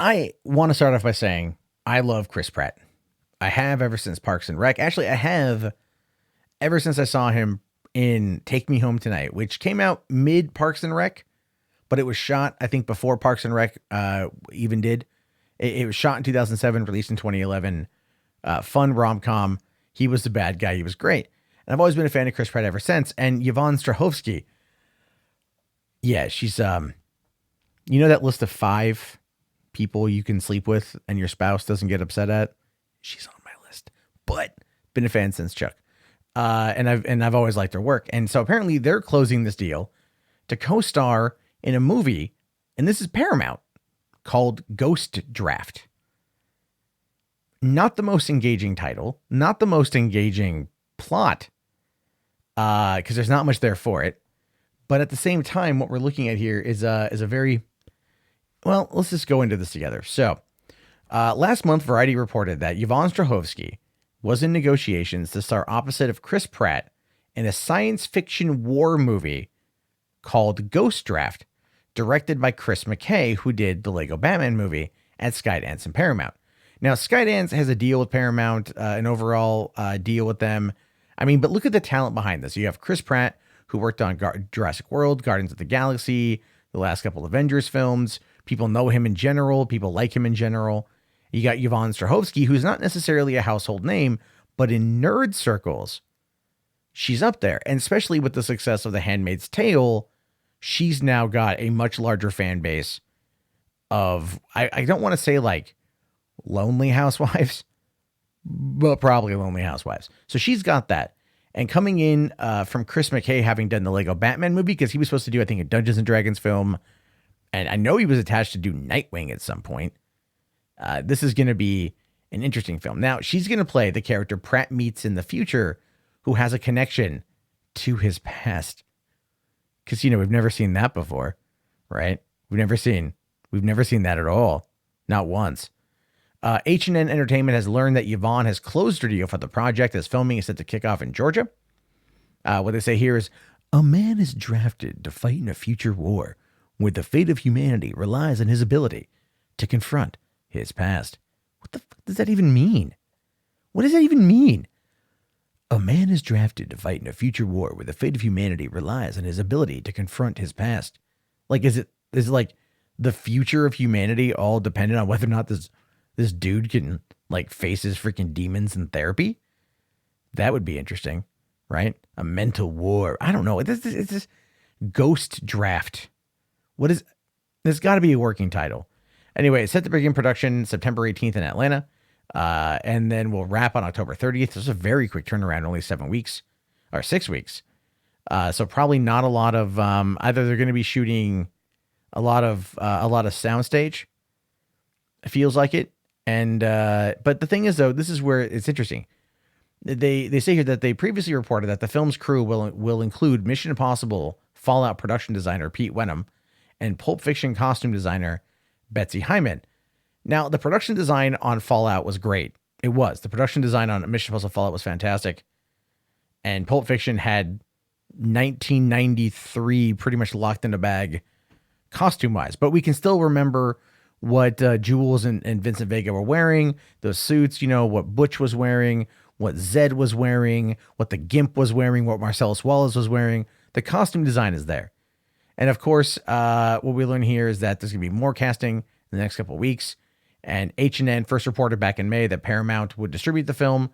I want to start off by saying I love Chris Pratt. I have ever since Parks and Rec. Actually, I have ever since I saw him in Take Me Home Tonight, which came out mid Parks and Rec, but it was shot, I think, before Parks and Rec even did. It was shot in 2007, released in 2011. Fun rom-com. He was the bad guy. He was great. And I've always been a fan of Chris Pratt ever since. And Yvonne Strahovski, yeah, she's, you know that list of 5 people you can sleep with and your spouse doesn't get upset at? She's on my list. But been a fan since Chuck. And I've always liked her work. And so apparently they're closing this deal to co-star in a movie, and this is Paramount, called Ghost Draft. Not the most engaging title, not the most engaging plot, because there's not much there for it. But at the same time, what we're looking at here is a very, well, let's just go into this together. So last month, Variety reported that Yvonne Strahovski was in negotiations to star opposite of Chris Pratt in a science fiction war movie called Ghost Draft, directed by Chris McKay, who did the Lego Batman movie at Skydance and Paramount. Now, Skydance has a deal with Paramount, an overall deal with them. I mean, but look at the talent behind this. You have Chris Pratt, who worked on Jurassic World, Guardians of the Galaxy, the last couple Avengers films. People know him in general. People like him in general. You got Yvonne Strahovski, who's not necessarily a household name, but in nerd circles, she's up there. And especially with the success of The Handmaid's Tale, she's now got a much larger fan base of, I don't want to say like lonely housewives, but probably lonely housewives. So she's got that. And coming in from Chris McKay having done the Lego Batman movie, because he was supposed to do, I think, a Dungeons and Dragons film. And I know he was attached to do Nightwing at some point. This is going to be an interesting film. Now, she's going to play the character Pratt meets in the future, who has a connection to his past. Because, we've never seen that before, right? We've never seen that at all. Not once. H&N Entertainment has learned that Yvonne has closed her deal for the project as filming is set to kick off in Georgia. What they say here is, a man is drafted to fight in a future war where the fate of humanity relies on his ability to confront his past. What the fuck does that even mean? What does that even mean? A man is drafted to fight in a future war where the fate of humanity relies on his ability to confront his past. Like, is it like the future of humanity all dependent on whether or not this dude can like face his freaking demons in therapy? That would be interesting, right? A mental war. I don't know. It's this Ghost Draft. There's got to be a working title. Anyway, it's set to begin production September 18th in Atlanta. And then we'll wrap on October 30th. This is a very quick turnaround, only 7 weeks or 6 weeks. So probably not a lot of, either they're going to be shooting a lot of soundstage. It feels like it. And, but the thing is though, this is where it's interesting. They say here that they previously reported that the film's crew will include Mission Impossible Fallout production designer Pete Wenham and Pulp Fiction costume designer Betsy Hyman. Now, the production design on Fallout was great. It was. The production design on Mission Impossible Fallout was fantastic. And Pulp Fiction had 1993 pretty much locked in a bag costume-wise. But we can still remember what Jules and Vincent Vega were wearing, those suits, what Butch was wearing, what Zed was wearing, what the Gimp was wearing, what Marcellus Wallace was wearing. The costume design is there. And of course, what we learn here is that there's going to be more casting in the next couple of weeks. And H&N first reported back in May that Paramount would distribute the film,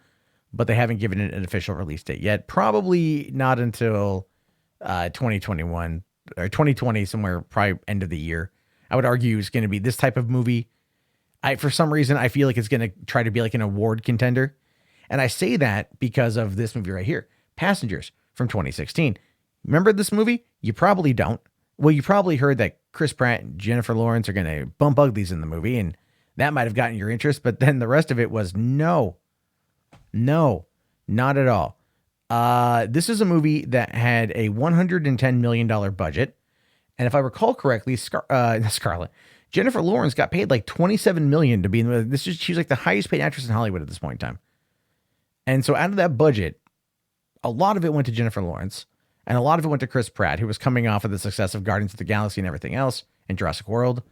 but they haven't given it an official release date yet. Probably not until 2021 or 2020, somewhere probably end of the year. I would argue it's going to be this type of movie. For some reason, I feel like it's going to try to be like an award contender. And I say that because of this movie right here, Passengers from 2016. Remember this movie? You probably don't. Well, you probably heard that Chris Pratt and Jennifer Lawrence are going to bump uglies in the movie, and that might have gotten your interest, but then the rest of it was no, not at all. This is a movie that had a $110 million budget. And if I recall correctly, Scarlett, Jennifer Lawrence got paid like $27 million to be in the, she's like the highest paid actress in Hollywood at this point in time. And so out of that budget, a lot of it went to Jennifer Lawrence and a lot of it went to Chris Pratt, who was coming off of the success of Guardians of the Galaxy and everything else in Jurassic World.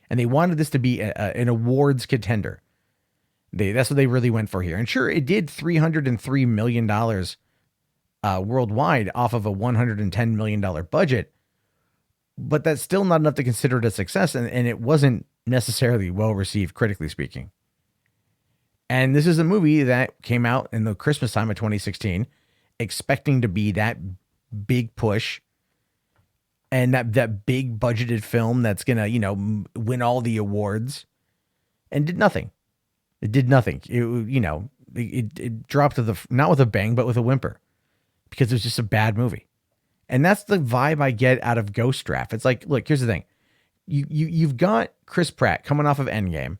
And they wanted this to be an awards contender. That's what they really went for here. And sure, it did $303 million worldwide off of a $110 million budget, but that's still not enough to consider it a success. And it wasn't necessarily well received, critically speaking. And this is a movie that came out in the Christmas time of 2016, expecting to be that big push and that big budgeted film that's going to, win all the awards, and did nothing. It did nothing. It dropped not with a bang, but with a whimper, because it was just a bad movie. And that's the vibe I get out of Ghost Draft. It's like, look, here's the thing. You've got Chris Pratt coming off of Endgame,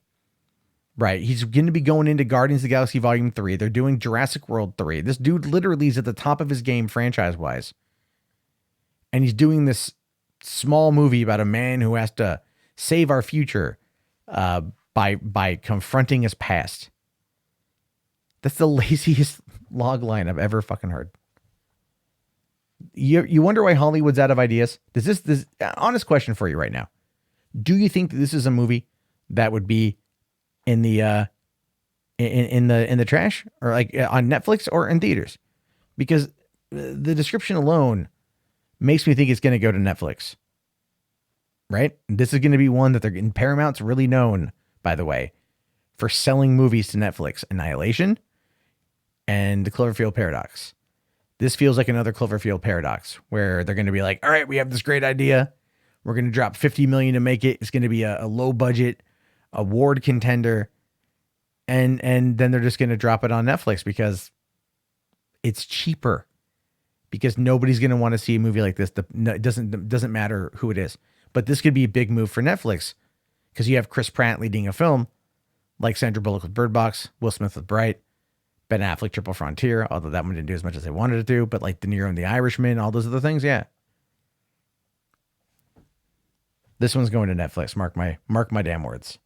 right? He's going to be going into Guardians of the Galaxy Volume 3. They're doing Jurassic World 3. This dude literally is at the top of his game franchise-wise. And he's doing this small movie about a man who has to save our future by confronting his past. That's the laziest log line I've ever fucking heard. You wonder why Hollywood's out of ideas? This honest question for you right now. Do you think that this is a movie that would be in the in the trash, or like on Netflix or in theaters? Because the description alone makes me think it's going to go to Netflix. Right? This is going to be one that Paramount's really known, by the way, for selling movies to Netflix. Annihilation and the Cloverfield Paradox. This feels like another Cloverfield Paradox, where they're going to be like, all right, we have this great idea. We're going to drop $50 million to make it. It's going to be a low budget award contender. And then they're just going to drop it on Netflix because it's cheaper, because nobody's going to want to see a movie like this. It doesn't matter who it is, but this could be a big move for Netflix, because you have Chris Pratt leading a film like Sandra Bullock with Bird Box, Will Smith with Bright, Ben Affleck, Triple Frontier, although that one didn't do as much as they wanted it to, but like De Niro and The Irishman, all those other things. Yeah. This one's going to Netflix. Mark my damn words.